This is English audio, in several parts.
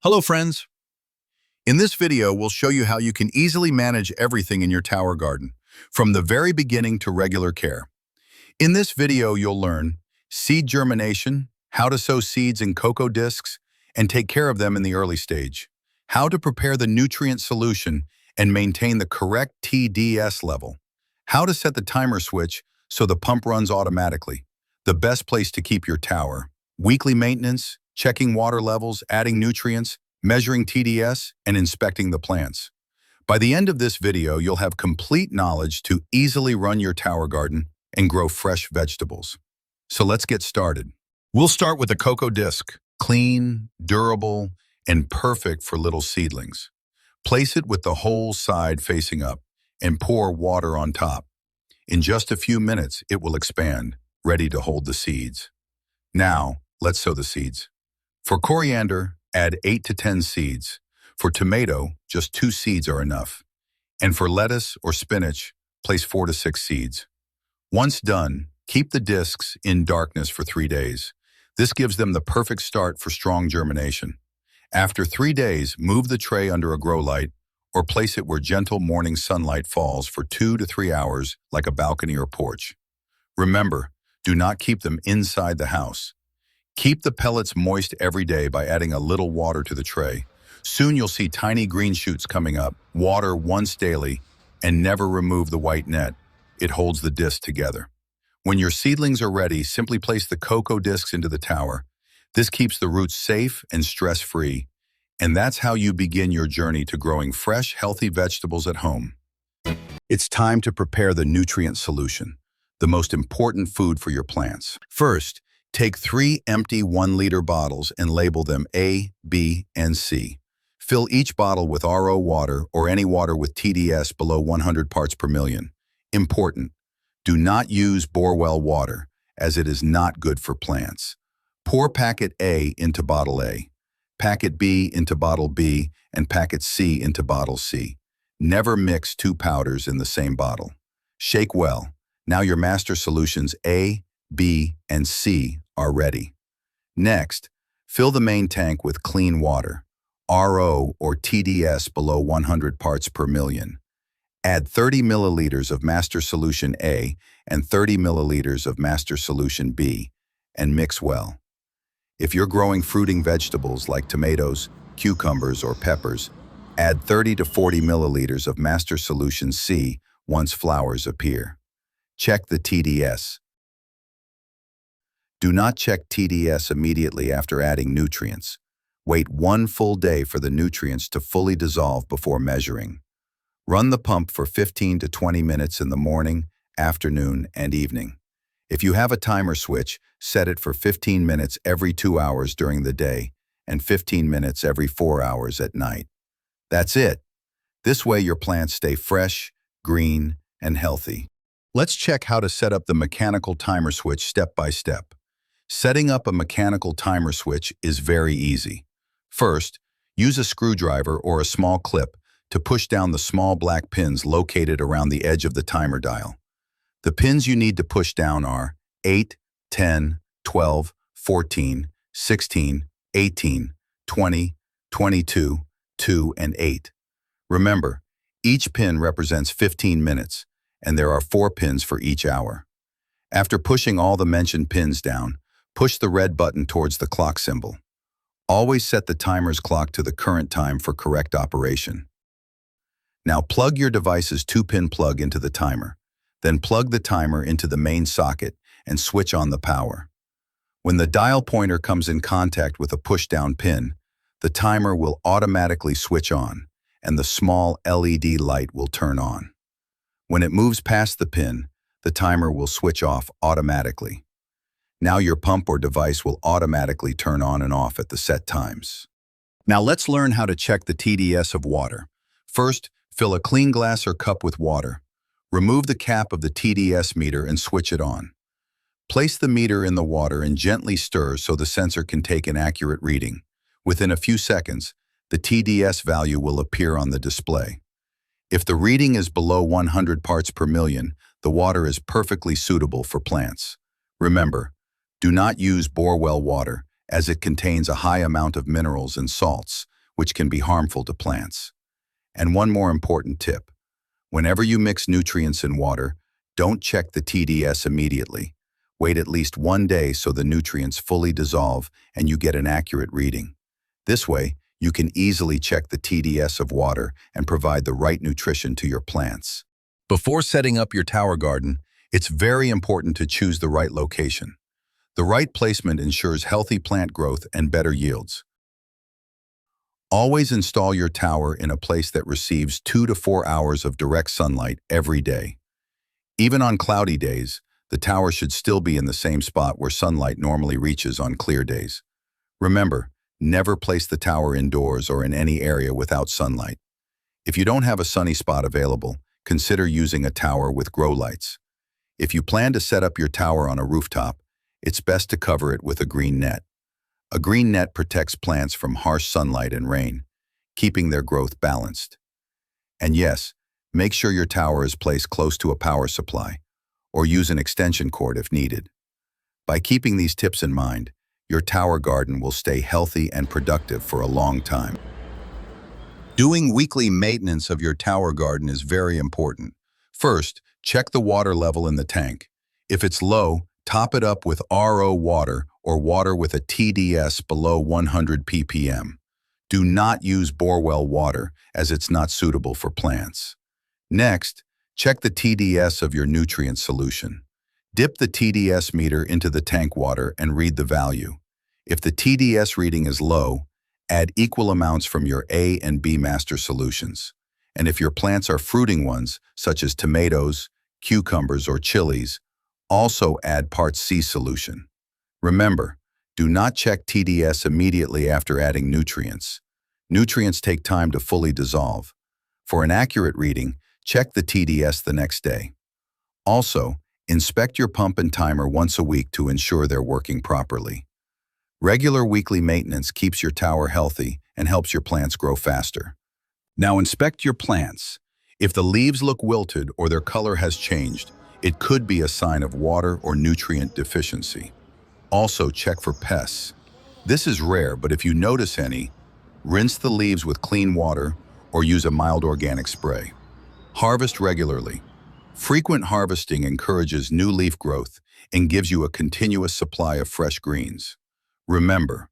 Hello friends! In this video, we'll show you how you can easily manage everything in your tower garden, from the very beginning to regular care. In this video, you'll learn seed germination, how to sow seeds in cocoa discs and take care of them in the early stage, how to prepare the nutrient solution and maintain the correct TDS level, how to set the timer switch so the pump runs automatically, the best place to keep your tower, weekly maintenance, checking water levels, adding nutrients, measuring TDS, and inspecting the plants. By the end of this video, you'll have complete knowledge to easily run your tower garden and grow fresh vegetables. So let's get started. We'll start with a cocoa disc, clean, durable, and perfect for little seedlings. Place it with the whole side facing up and pour water on top. In just a few minutes, it will expand, ready to hold the seeds. Now, let's sow the seeds. For coriander, add 8 to 10 seeds. For tomato, just 2 seeds are enough. And for lettuce or spinach, place 4 to 6 seeds. Once done, keep the discs in darkness for 3 days. This gives them the perfect start for strong germination. After 3 days, move the tray under a grow light or place it where gentle morning sunlight falls for 2 to 3 hours like a balcony or porch. Remember, do not keep them inside the house. Keep the pellets moist every day by adding a little water to the tray. Soon you'll see tiny green shoots coming up. Water once daily and never remove the white net. It holds the disc together. When your seedlings are ready, simply place the cocoa discs into the tower. This keeps the roots safe and stress-free. And that's how you begin your journey to growing fresh, healthy vegetables at home. It's time to prepare the nutrient solution, the most important food for your plants. First, take 3 empty 1-liter bottles and label them A, B, and C. Fill each bottle with RO water or any water with TDS below 100 parts per million. Important: do not use borewell water, as it is not good for plants. Pour packet A into bottle A, packet B into bottle B, and packet C into bottle C. Never mix 2 powders in the same bottle. Shake well. Now your master solutions A, B, and C are ready. Next, fill the main tank with clean water, RO or TDS below 100 parts per million. Add 30 milliliters of master solution A and 30 milliliters of master solution B and mix well. If you're growing fruiting vegetables like tomatoes, cucumbers, or peppers, add 30 to 40 milliliters of master solution C once flowers appear. Check the TDS. Do not check TDS immediately after adding nutrients. Wait 1 full day for the nutrients to fully dissolve before measuring. Run the pump for 15 to 20 minutes in the morning, afternoon, and evening. If you have a timer switch, set it for 15 minutes every 2 hours during the day and 15 minutes every 4 hours at night. That's it. This way your plants stay fresh, green, and healthy. Let's check how to set up the mechanical timer switch step by step. Setting up a mechanical timer switch is very easy. First, use a screwdriver or a small clip to push down the small black pins located around the edge of the timer dial. The pins you need to push down are 8, 10, 12, 14, 16, 18, 20, 22, 2, and 8. Remember, each pin represents 15 minutes, and there are 4 pins for each hour. After pushing all the mentioned pins down, push the red button towards the clock symbol. Always set the timer's clock to the current time for correct operation. Now plug your device's 2-pin plug into the timer. Then plug the timer into the main socket and switch on the power. When the dial pointer comes in contact with a push-down pin, the timer will automatically switch on, and the small LED light will turn on. When it moves past the pin, the timer will switch off automatically. Now your pump or device will automatically turn on and off at the set times. Now let's learn how to check the TDS of water. First, fill a clean glass or cup with water. Remove the cap of the TDS meter and switch it on. Place the meter in the water and gently stir so the sensor can take an accurate reading. Within a few seconds, the TDS value will appear on the display. If the reading is below 100 parts per million, the water is perfectly suitable for plants. Remember, do not use borewell water, as it contains a high amount of minerals and salts, which can be harmful to plants. And one more important tip. Whenever you mix nutrients in water, don't check the TDS immediately. Wait at least 1 day so the nutrients fully dissolve and you get an accurate reading. This way, you can easily check the TDS of water and provide the right nutrition to your plants. Before setting up your tower garden, it's very important to choose the right location. The right placement ensures healthy plant growth and better yields. Always install your tower in a place that receives 2 to 4 hours of direct sunlight every day. Even on cloudy days, the tower should still be in the same spot where sunlight normally reaches on clear days. Remember, never place the tower indoors or in any area without sunlight. If you don't have a sunny spot available, consider using a tower with grow lights. If you plan to set up your tower on a rooftop, it's best to cover it with a green net. A green net protects plants from harsh sunlight and rain, keeping their growth balanced. And yes, make sure your tower is placed close to a power supply, or use an extension cord if needed. By keeping these tips in mind, your tower garden will stay healthy and productive for a long time. Doing weekly maintenance of your tower garden is very important. First, check the water level in the tank. If it's low, top it up with RO water or water with a TDS below 100 ppm. Do not use borewell water as it's not suitable for plants. Next, check the TDS of your nutrient solution. Dip the TDS meter into the tank water and read the value. If the TDS reading is low, add equal amounts from your A and B master solutions. And if your plants are fruiting ones, such as tomatoes, cucumbers, or chilies, also add part C solution. Remember, do not check TDS immediately after adding nutrients. Nutrients take time to fully dissolve. For an accurate reading, check the TDS the next day. Also, inspect your pump and timer once a week to ensure they're working properly. Regular weekly maintenance keeps your tower healthy and helps your plants grow faster. Now inspect your plants. If the leaves look wilted or their color has changed, it could be a sign of water or nutrient deficiency. Also check for pests. This is rare, but if you notice any, rinse the leaves with clean water or use a mild organic spray. Harvest regularly. Frequent harvesting encourages new leaf growth and gives you a continuous supply of fresh greens. Remember,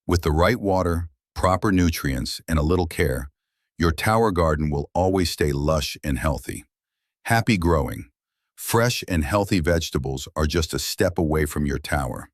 with the right water, proper nutrients, and a little care, your tower garden will always stay lush and healthy. Happy growing. Fresh and healthy vegetables are just a step away from your tower.